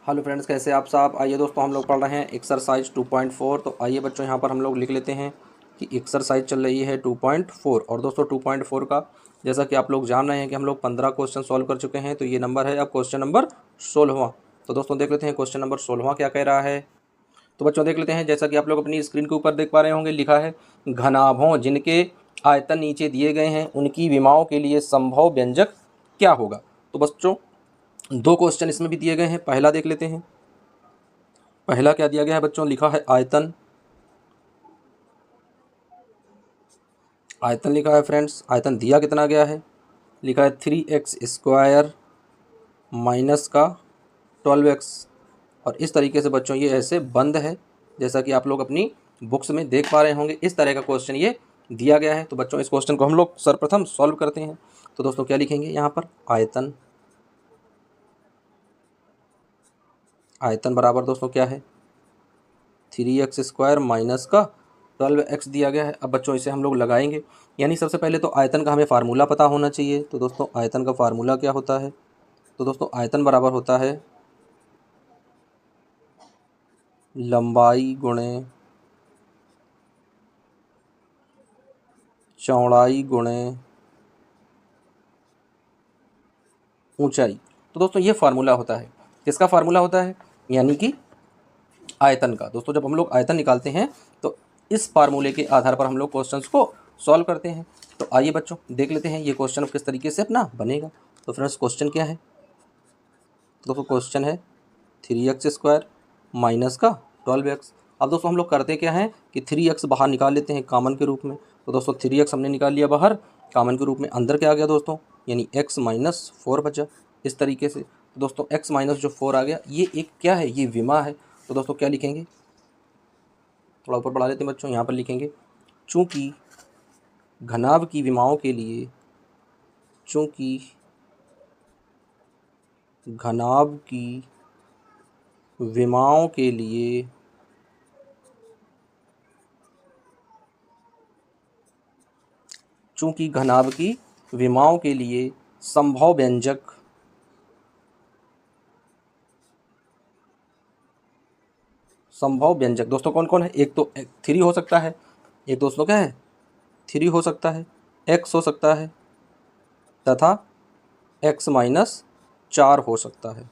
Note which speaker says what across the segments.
Speaker 1: Hello friends, कैसे आप साहब। आइए दोस्तों, हम लोग पढ़ रहे हैं एक्सरसाइज 2.4। तो आइए बच्चों, यहाँ पर हम लोग लिख लेते हैं कि एक्सरसाइज चल रही है 2.4। और दोस्तों 2.4 का जैसा कि आप लोग जान रहे हैं कि हम लोग 15 क्वेश्चन सॉल्व कर चुके हैं। तो ये नंबर है अब क्वेश्चन नंबर 16वां। तो दोस्तों देख लेते हैं क्वेश्चन नंबर 16वां क्या कह रहा है। तो बच्चों देख लेते हैं, जैसा कि आप लोग अपनी स्क्रीन के ऊपर देख पा रहे होंगे, लिखा है घनाभों जिनके आयतन नीचे दिए गए हैं उनकी विमाओं के लिए संभव व्यंजक क्या होगा। तो बच्चों दो क्वेश्चन इसमें भी दिए गए हैं। पहला देख लेते हैं। पहला क्या दिया गया है बच्चों, लिखा है आयतन। आयतन लिखा है फ्रेंड्स, आयतन दिया कितना गया है, लिखा है 3x² माइनस का 12x। और इस तरीके से बच्चों ये ऐसे बंद है, जैसा कि आप लोग अपनी बुक्स में देख पा रहे होंगे। इस तरह का क्वेश्चन ये दिया गया है। तो बच्चों इस क्वेश्चन को हम लोग सर्वप्रथम सॉल्व करते हैं। तो दोस्तों क्या लिखेंगे यहाँ पर, आयतन। आयतन बराबर दोस्तों क्या है, 3x² माइनस का 12x दिया गया है। अब बच्चों इसे हम लोग लगाएंगे, यानी सबसे पहले तो आयतन का हमें फार्मूला पता होना चाहिए। तो दोस्तों आयतन का फार्मूला क्या होता है, तो दोस्तों आयतन बराबर होता है लंबाई गुणे चौड़ाई गुणे ऊंचाई। तो दोस्तों ये फार्मूला होता है, किसका फार्मूला होता है, यानी कि आयतन का। दोस्तों जब हम लोग आयतन निकालते हैं तो इस फार्मूले के आधार पर हम लोग क्वेश्चंस को सॉल्व करते हैं। तो आइए बच्चों देख लेते हैं ये क्वेश्चन अब किस तरीके से अपना बनेगा। तो फ्रेंड्स क्वेश्चन क्या है, दोस्तों क्वेश्चन है 3x² माइनस का 12x। अब दोस्तों हम लोग करते क्या है कि 3x बाहर निकाल लेते हैं कॉमन के रूप में। तो दोस्तों 3x हमने निकाल लिया बाहर कॉमन के रूप में, अंदर क्या आ गया दोस्तों, यानी x माइनस 4 बचा। इस तरीके से तो दोस्तों x माइनस जो 4 आ गया, ये एक क्या है, ये विमा है। तो दोस्तों क्या लिखेंगे, थोड़ा ऊपर बढ़ा लेते हैं बच्चों, यहाँ पर लिखेंगे चूँकि घनाभ की विमाओं के लिए, चूँकि घनाभ की विमाओं के लिए चूँकि घनाभ की विमाओं के लिए संभव व्यंजक दोस्तों कौन कौन है, एक तो 3 हो सकता है, एक दोस्तों क्या है 3 हो सकता है, x हो सकता है, तथा x माइनस 4 हो सकता है।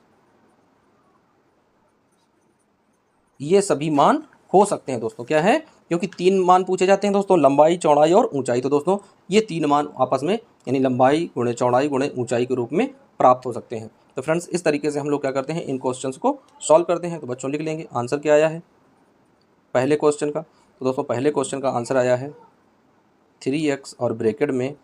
Speaker 1: ये सभी मान हो सकते हैं दोस्तों, क्या है, क्योंकि 3 मान पूछे जाते हैं दोस्तों, लंबाई चौड़ाई और ऊंचाई। तो दोस्तों ये 3 मान आपस में, यानी लंबाई गुणे चौड़ाई गुणे ऊंचाई के रूप में प्राप्त हो सकते हैं। तो फ्रेंड्स इस तरीके से हम लोग क्या करते हैं, इन क्वेश्चंस को सॉल्व करते हैं। तो बच्चों लिख लेंगे आंसर क्या आया है पहले क्वेश्चन का। तो दोस्तों पहले क्वेश्चन का आंसर आया है 3x और ब्रैकेट में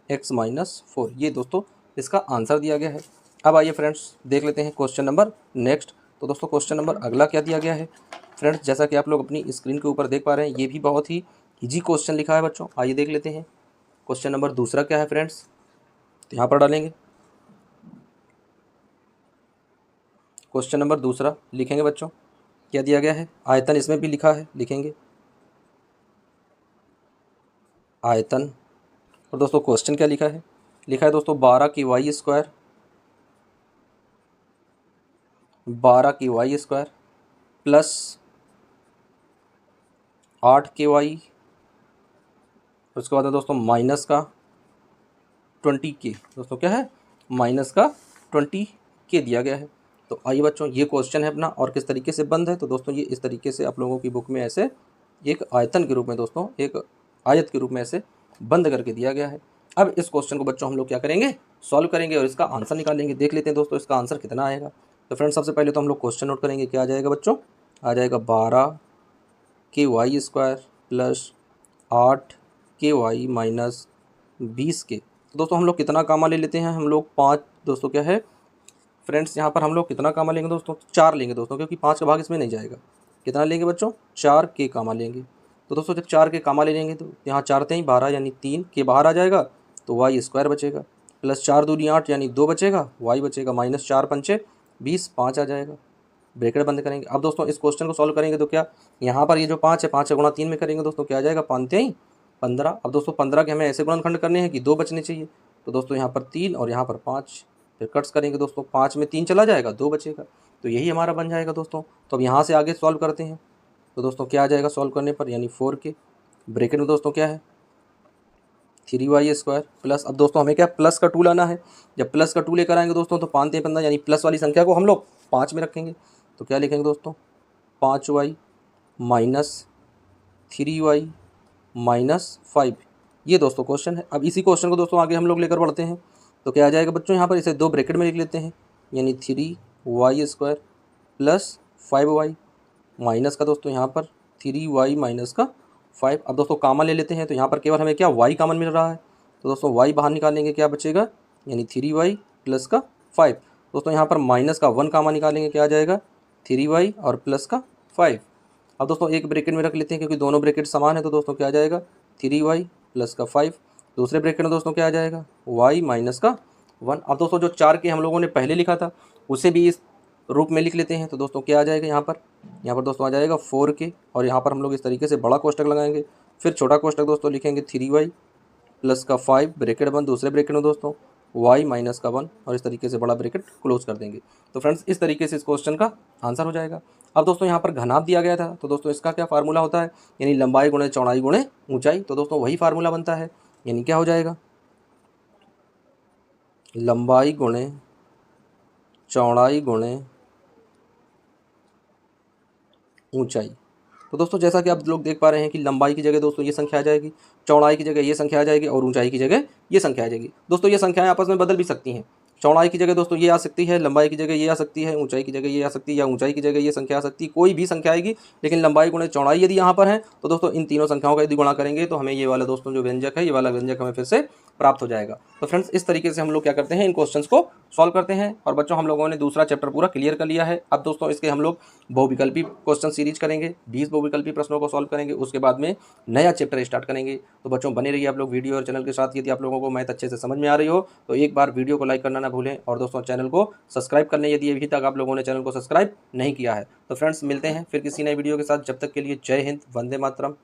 Speaker 1: x माइनस 4। ये दोस्तों इसका आंसर दिया गया है। अब आइए फ्रेंड्स देख लेते हैं क्वेश्चन नंबर नेक्स्ट। तो दोस्तों क्वेश्चन नंबर अगला क्या दिया गया है फ्रेंड्स, जैसा कि आप लोग अपनी स्क्रीन के ऊपर देख पा रहे हैं, ये भी बहुत ही ईजी क्वेश्चन लिखा है बच्चों। आइए देख लेते हैं क्वेश्चन नंबर दूसरा क्या है फ्रेंड्स। तो यहाँ पर डालेंगे क्वेश्चन नंबर दूसरा, लिखेंगे बच्चों क्या दिया गया है, आयतन इसमें भी लिखा है, लिखेंगे आयतन। और दोस्तों क्वेश्चन क्या लिखा है, लिखा है दोस्तों 12 की y² 12 की y² प्लस 8 ky, उसके बाद है दोस्तों माइनस का 20k। दोस्तों क्या है, माइनस का 20k दिया गया है। तो आइए बच्चों ये क्वेश्चन है अपना, और किस तरीके से बंद है। तो दोस्तों ये इस तरीके से आप लोगों की बुक में ऐसे एक आयतन के रूप में दोस्तों, एक आयत के रूप में ऐसे बंद करके दिया गया है। अब इस क्वेश्चन को बच्चों हम लोग क्या करेंगे, सॉल्व करेंगे और इसका आंसर निकालेंगे। देख लेते हैं दोस्तों इसका आंसर कितना आएगा। तो फ्रेंड्स सबसे पहले तो हम लोग क्वेश्चन नोट करेंगे, क्या आ जाएगा बच्चों, आ जाएगा 12 की y² plus 8 ky minus 20k। तो दोस्तों हम लोग कितना कामा ले लेते हैं, हम लोग 5, दोस्तों क्या है फ्रेंड्स, यहाँ पर हम लोग कितना कामा लेंगे दोस्तों, 4 लेंगे दोस्तों, क्योंकि 5 का भाग इसमें नहीं जाएगा। कितना लेंगे बच्चों, 4k कामा लेंगे। तो दोस्तों जब 4k कामा ले लेंगे तो यहाँ 4 3 12 यानी 3 के बाहर आ जाएगा, तो y² बचेगा, प्लस 4 दूनी 8 यानी 2 बचेगा, y बचेगा, माइनस 4 पंचे 20, 5 आ जाएगा। ब्रैकेट बंद करेंगे। अब दोस्तों इस क्वेश्चन को सॉल्व करेंगे तो क्या, यहाँ पर ये जो 5 है, 5 का गुणा 3 में करेंगे दोस्तों, क्या आ जाएगा, 5 3 15। अब दोस्तों 15 के हमें ऐसे गुणनखंड करने हैं कि 2 बचने चाहिए। तो दोस्तों यहाँ पर 3 और यहाँ पर 5, फिर कट्स करेंगे दोस्तों, 5 में 3 चला जाएगा, 2 बचेगा। तो यही हमारा बन जाएगा दोस्तों। तो अब यहाँ से आगे सॉल्व करते हैं। तो दोस्तों क्या आ जाएगा सॉल्व करने पर, यानी 4k ब्रैकेट में दोस्तों क्या है 3y² प्लस, अब दोस्तों हमें क्या प्लस का 2 लाना है। जब प्लस का 2 लेकर आएंगे दोस्तों तो 5 15 यानी प्लस वाली संख्या को हम लोग 5 में रखेंगे। तो क्या लिखेंगे दोस्तों 5y माइनस 3y माइनस 5। ये दोस्तों क्वेश्चन है। अब इसी क्वेश्चन को दोस्तों आगे हम लोग लेकर बढ़ते हैं। तो क्या आ जाएगा बच्चों, यहाँ पर इसे 2 ब्रैकेट में लिख लेते हैं, यानी 3y² प्लस 5y माइनस का दोस्तों यहाँ पर 3y माइनस का 5। अब दोस्तों कामन ले लेते हैं, तो यहाँ पर केवल हमें क्या y कामन मिल रहा है। तो दोस्तों y बाहर निकालेंगे, क्या बचेगा, यानी 3y प्लस का 5। दोस्तों यहाँ पर माइनस का 1 कामन निकालेंगे, क्या आ जाएगा 3y और प्लस का 5। अब दोस्तों एक ब्रैकेट में रख लेते हैं क्योंकि दोनों ब्रैकेट समान है। तो दोस्तों क्या आ जाएगा 3y प्लस का 5। दूसरे ब्रैकेट में दोस्तों क्या आ जाएगा y माइनस का 1। अब दोस्तों जो 4k हम लोगों ने पहले लिखा था उसे भी इस रूप में लिख लेते हैं। तो दोस्तों क्या आ जाएगा यहाँ पर दोस्तों आ जाएगा 4k, और यहाँ पर हम लोग इस तरीके से बड़ा कोष्टक लगाएंगे, फिर छोटा कोष्टक दोस्तों लिखेंगे 3y प्लस का 5 ब्रैकेट बंद, दूसरे ब्रैकेट में दोस्तों y माइनस का 1, और इस तरीके से बड़ा ब्रैकेट क्लोज कर देंगे। तो फ्रेंड्स इस तरीके से इस क्वेश्चन का आंसर हो जाएगा। अब दोस्तों यहाँ पर घनाभ दिया गया था, तो दोस्तों इसका क्या फार्मूला होता है, यानी लंबाई गुणे चौड़ाई गुणे ऊंचाई। तो दोस्तों वही फार्मूला बनता है, यानी क्या हो जाएगा लंबाई गुणे चौड़ाई गुणे ऊंचाई। तो दोस्तों जैसा कि आप लोग देख पा रहे हैं कि लंबाई की जगह दोस्तों ये संख्या आ जाएगी, चौड़ाई की जगह ये संख्या आ जाएगी, और ऊंचाई की जगह ये संख्या आ जाएगी। दोस्तों ये संख्याएं आपस में बदल भी सकती हैं। चौड़ाई की जगह दोस्तों ये आ सकती है, लंबाई की जगह ये आ सकती है, ऊंचाई की जगह ये आ सकती है, या ऊंचाई की जगह ये संख्या आ सकती है, कोई भी संख्या आएगी। लेकिन लंबाई गुणे चौड़ाई यदि यहाँ पर है तो दोस्तों इन तीनों संख्याओं का यदि गुणा करेंगे तो हमें ये वाला दोस्तों जो व्यंजक है, ये वाला व्यंजक हमें फिर से प्राप्त हो जाएगा। तो फ्रेंड्स इस तरीके से हम लोग क्या करते हैं, इन क्वेश्चंस को सॉल्व करते हैं। और बच्चों हम लोगों ने दूसरा चैप्टर पूरा क्लियर कर लिया है। अब दोस्तों इसके हम लोग बहुविकल्पी क्वेश्चन सीरीज करेंगे, 20 बहुविकल्पी प्रश्नों को सॉल्व करेंगे, उसके बाद में नया चैप्टर स्टार्ट करेंगे। तो बच्चों बने रहिए आप लोग वीडियो और चैनल के साथ। यदि आप लोगों को मैथ अच्छे से समझ में आ रही हो तो एक बार वीडियो को लाइक करना ना भूलें, और दोस्तों चैनल को सब्सक्राइब कर लें यदि अभी तक आप लोगों ने चैनल को सब्सक्राइब नहीं किया है। तो फ्रेंड्स मिलते हैं फिर किसी नए वीडियो के साथ, जब तक के लिए जय हिंद, वंदे मातरम।